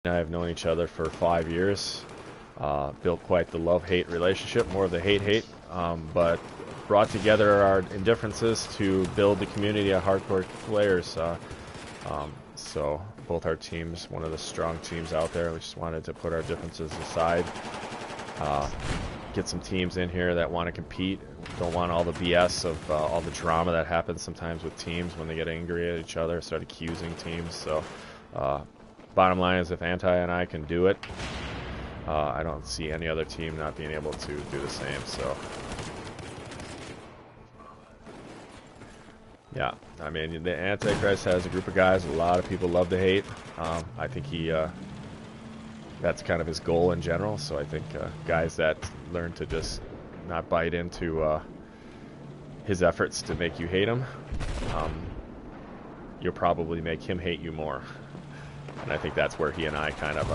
and I have known each other for 5 years. Built quite the love-hate relationship, more of the hate-hate, but brought together our indifferences to build the community of hardcore players. So both our teams, one of the strong teams out there, we just wanted to put our differences aside. Get some teams in here that want to compete, don't want all the BS of all the drama that happens sometimes with teams when they get angry at each other, start accusing teams. So bottom line is, if Anti and I can do it, I don't see any other team not being able to do the same. So yeah, I mean, the Antichrist has a group of guys a lot of people love to hate. I think that's kind of his goal in general. So I think guys that learn to just not bite into his efforts to make you hate him, you'll probably make him hate you more. And I think that's where he and I kind of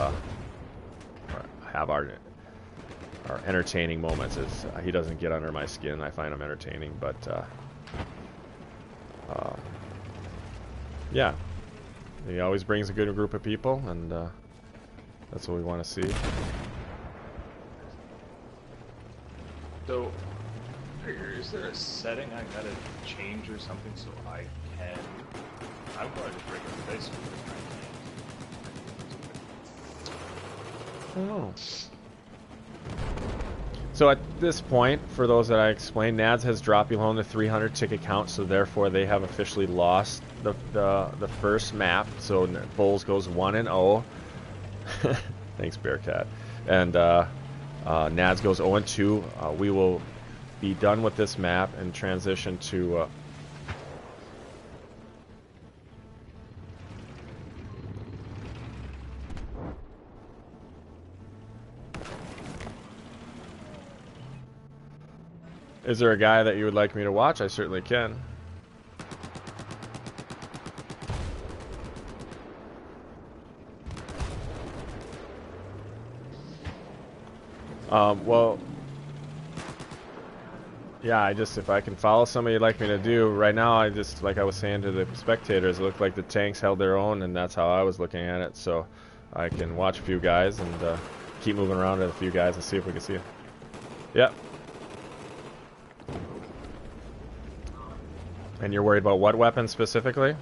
have our entertaining moments. Is he doesn't get under my skin. I find him entertaining, but yeah, he always brings a good group of people, and that's what we want to see. So, is there a setting I gotta change or something so I can? I want to just break up the face with I don't know. So at this point, for those that I explained, NADs has dropped below the 300 ticket count, so therefore they have officially lost the first map. So Bulls goes 1-0. Thanks, Bearcat. And NADs goes 0-2. We will be done with this map and transition to Is there a guy that you would like me to watch? I certainly can. Well, yeah, if I can follow somebody you'd like me to do, right now like I was saying to the spectators, it looked like the tanks held their own, and that's how I was looking at it. So I can watch a few guys and keep moving around at a few guys and see if we can see it. Yep. And you're worried about what weapon specifically?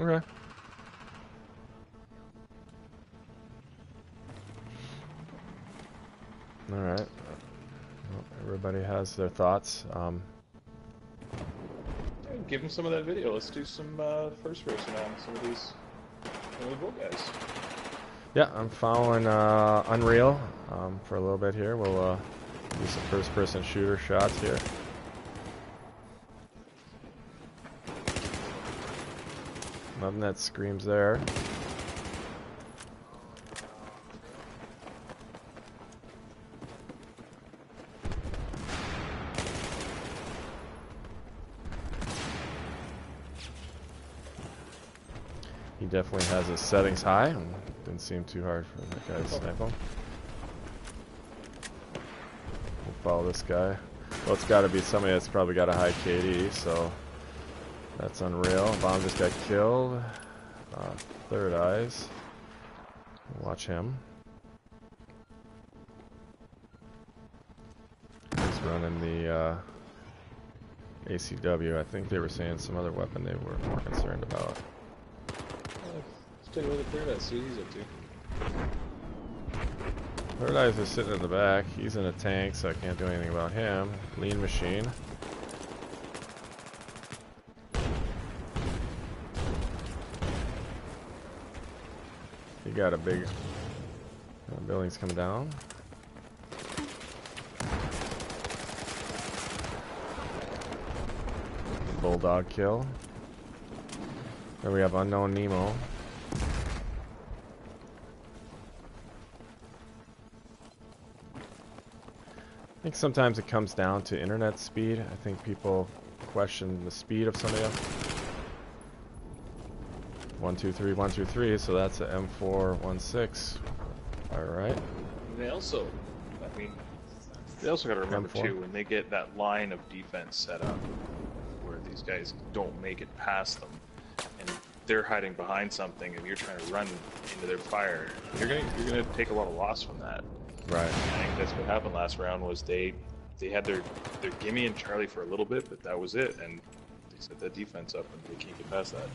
Okay. Alright. Well, everybody has their thoughts. Give them some of that video. Let's do some first person on some of these bull guys. Yeah, I'm following Unreal for a little bit here. We'll do some first person shooter shots here. Nothing that screams there. He definitely has his settings high, and didn't seem too hard for that guy to snipe him. We'll follow this guy. Well, it's got to be somebody that's probably got a high KD, so that's Unreal. Bomb just got killed. Third Eyes. Watch him. He's running the ACW. I think they were saying some other weapon they were more concerned about. Let's take a look at Third Eyes, see what he's up to. Third Eyes is sitting in the back. He's in a tank, so I can't do anything about him. Lean Machine. He got a big building's coming down. Bulldog kill. Then we have Unknown Nemo. I think sometimes it comes down to internet speed. I think people question the speed of somebody else. 1, 2, 3, 1, 2, 3. So that's an M416. All right. And also, I mean, They also got to remember M4. too, when they get that line of defense set up, where these guys don't make it past them, and they're hiding behind something, and you're trying to run into their fire, you're gonna take a lot of loss from that. Right. I think that's what happened last round. Was they had their gimme and Charlie for a little bit, but that was it, and they set that defense up, and they can't get past that.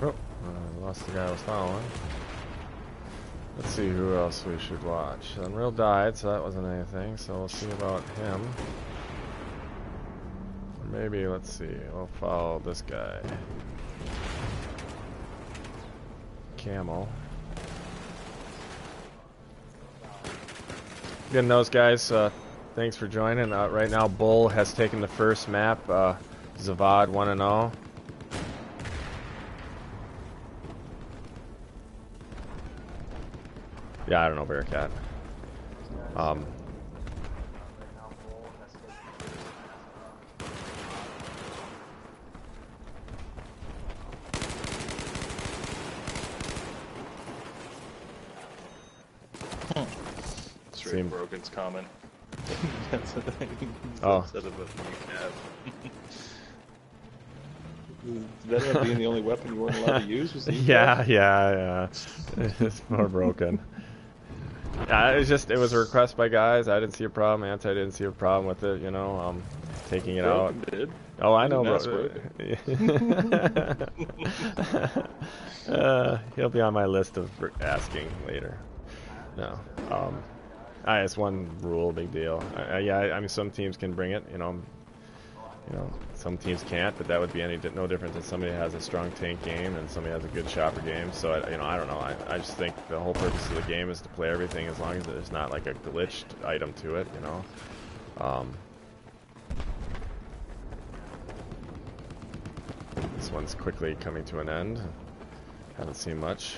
Oh, I lost the guy I was following. Let's see who else we should watch. Unreal died, so that wasn't anything, so we'll see about him. Or maybe, let's see, we'll follow this guy. Camel. Good nose, guys. Thanks for joining. Right now, Bull has taken the first map. Zavad 1-0. Yeah, I don't know, Bearcat. Straight Brogan's comment. Oh. Instead of a that end up being the only weapon you weren't allowed to use? Was Yeah. It's more broken. Yeah, it was a request by guys. I didn't see a problem. Anti didn't see a problem with it, you know, taking it out. Did. Oh, I know, bro. He'll be on my list of asking later. No. It's one rule, big deal. Yeah, I mean, some teams can bring it, you know, some teams can't, but that would be no different than somebody has a strong tank game and somebody has a good chopper game. So, I don't know. I just think the whole purpose of the game is to play everything as long as there's not like a glitched item to it, you know. This one's quickly coming to an end. Haven't seen much.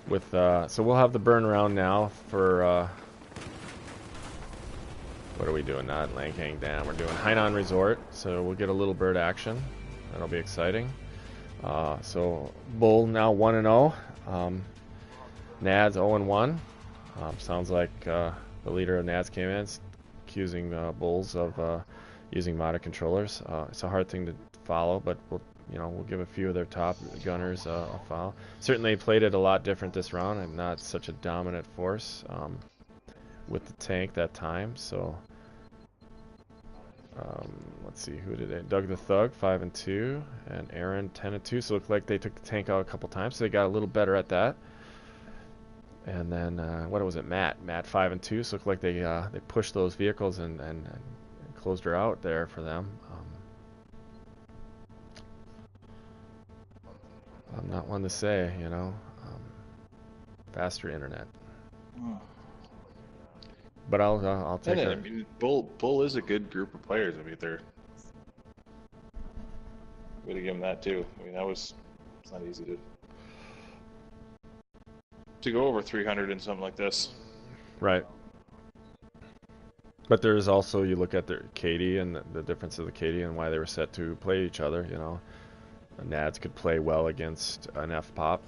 So we'll have the burn round now for what are we doing? Not Langkang Dam. We're doing Hainan Resort, so we'll get a little bird action. That'll be exciting. So Bull now 1-0. Nads 0-1. Sounds like the leader of Nads came in accusing Bulls of using modded controllers. It's a hard thing to follow, but we'll give a few of their top gunners a follow. Certainly played it a lot different this round. I'm not such a dominant force with the tank that time, so let's see, who did it? Doug the Thug 5-2 and Aaron 10-2. So it looked like they took the tank out a couple times, so they got a little better at that. And then what was it? Matt 5-2. So it looked like they pushed those vehicles and closed her out there for them. I'm not one to say, you know, faster internet. But I'll take it. I mean, Bull is a good group of players. I mean, they're. Way to give them that too. I mean, it's not easy to go over 300 in something like this. Right. But there's also, you look at their KD and the difference of the KD and why they were set to play each other, you know. Nads could play well against an F-pop.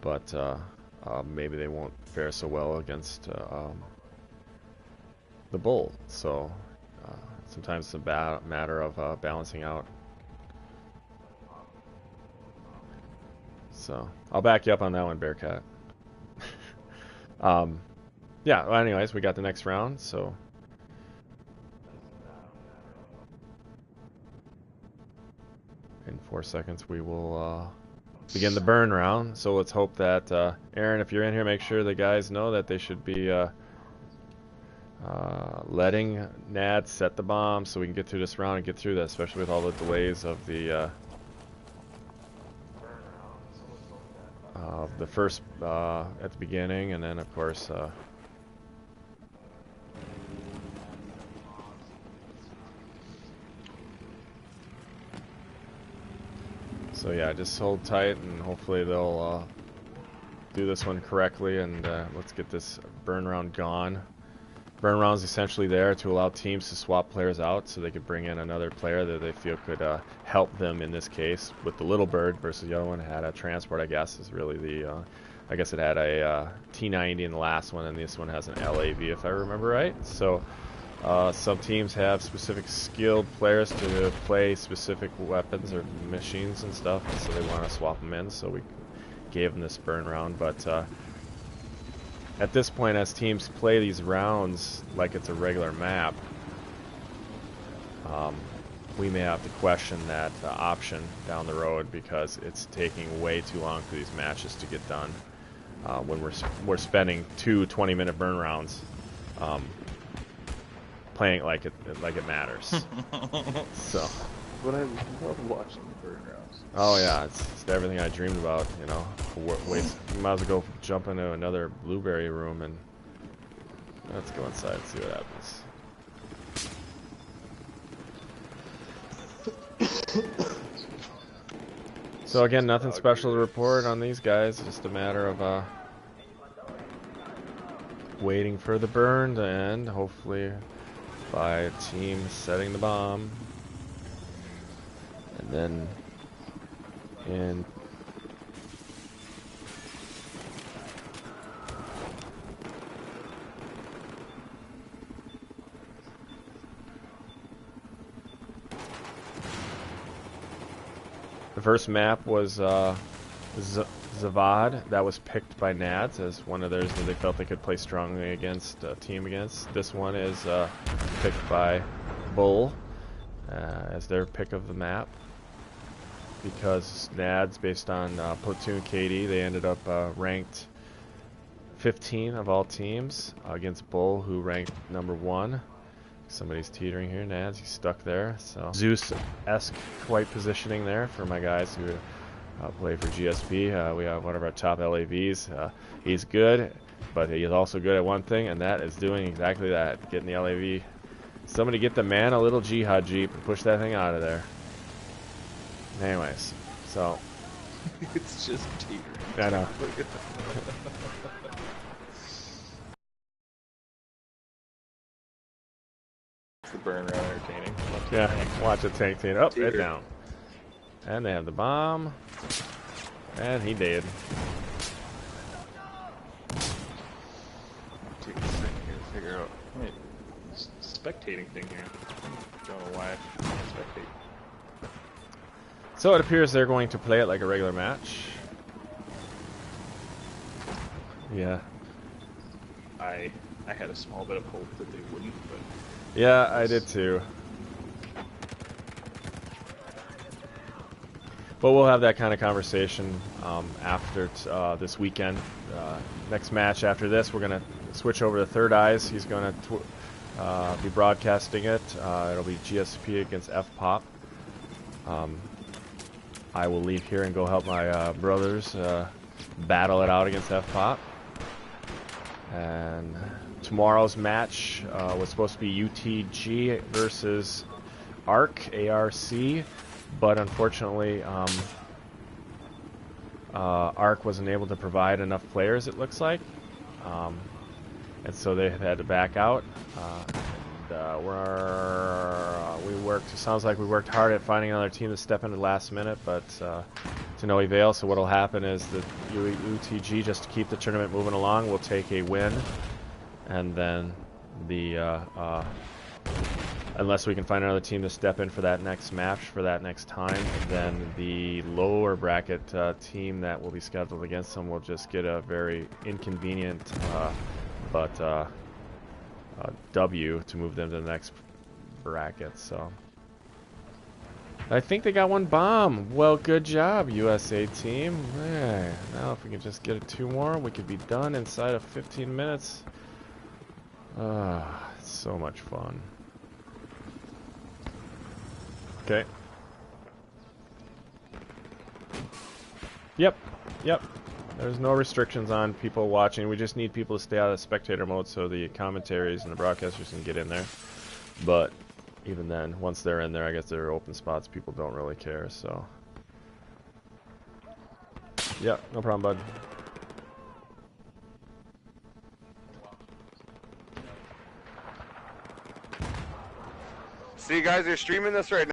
But maybe they won't fare so well against the Bull. So sometimes it's a matter of balancing out. So I'll back you up on that one, Bearcat. Yeah, well, anyways, we got the next round, so in 4 seconds we will begin the burn round. So let's hope that Aaron, if you're in here, make sure the guys know that they should be letting NAD set the bomb so we can get through this round and get through that, especially with all the delays of the first at the beginning, and then of course so yeah, just hold tight and hopefully they'll do this one correctly, and let's get this burn round gone. Burn rounds essentially there to allow teams to swap players out so they could bring in another player that they feel could help them in this case. With the Little Bird versus the other one had a transport, I guess, is really the... I guess it had a T90 in the last one, and this one has an LAV if I remember right. So some teams have specific skilled players to play specific weapons or machines and stuff, and so they want to swap them in, so we gave them this burn round. But at this point, as teams play these rounds like it's a regular map, we may have to question that option down the road because it's taking way too long for these matches to get done. When we're spending 2 20-minute burn rounds playing like it matters. So. But I love watching the burn rounds. Oh yeah, it's everything I dreamed about. You know, you might as well go jump into another blueberry room and let's go inside and see what happens. So again, nothing special to report on these guys. Just a matter of waiting for the burn to end, hopefully by a team setting the bomb. And then in the first map was Zavad. That was picked by NADs as one of theirs that they felt they could play strongly against a team against. This one is picked by Bull as their pick of the map because NADs, based on Platoon KD, they ended up ranked 15 of all teams against Bull, who ranked number 1. Somebody's teetering here, Nads. He's stuck there. So Zeus-esque quite positioning there for my guys who play for GSP. We have one of our top LAVs. He's good, but he is also good at one thing, and that is doing exactly that, getting the LAV. Somebody get the man a little jihad jeep and push that thing out of there. Anyways, so It's just teetering. I know. Look at that. The burn round entertaining. Yeah, watch it tank team up, Teeter. it down. And they have the bomb. And he did. Take a second here to figure out. Wait, this spectating thing here. Don't know why I can't spectate. So it appears they're going to play it like a regular match. Yeah. I had a small bit of hope that they wouldn't, but Yeah, I did too. But we'll have that kind of conversation after this weekend. Next match after this, we're going to switch over to Third Eyes. He's going to be broadcasting it. It'll be GSP against FPOP. I will leave here and go help my brothers battle it out against FPOP. And tomorrow's match was supposed to be UTG versus ARC, but unfortunately ARC wasn't able to provide enough players, it looks like, and so they had to back out. It sounds like we worked hard at finding another team to step in at the last minute, but to no avail. So what will happen is that UTG, just to keep the tournament moving along, will take a win, and then the unless we can find another team to step in for that next match, for that next time, then the lower bracket team that will be scheduled against them will just get a very inconvenient W to move them to the next bracket. So I think they got one bomb. Well, good job, USA team. Man, now if we can just get 2 more, we could be done inside of 15 minutes. So much fun. Okay. Yep. There's no restrictions on people watching. We just need people to stay out of spectator mode so the commentaries and the broadcasters can get in there. But even then, once they're in there, I guess there are open spots. People don't really care, so. Yep, no problem, bud. So you guys are streaming this right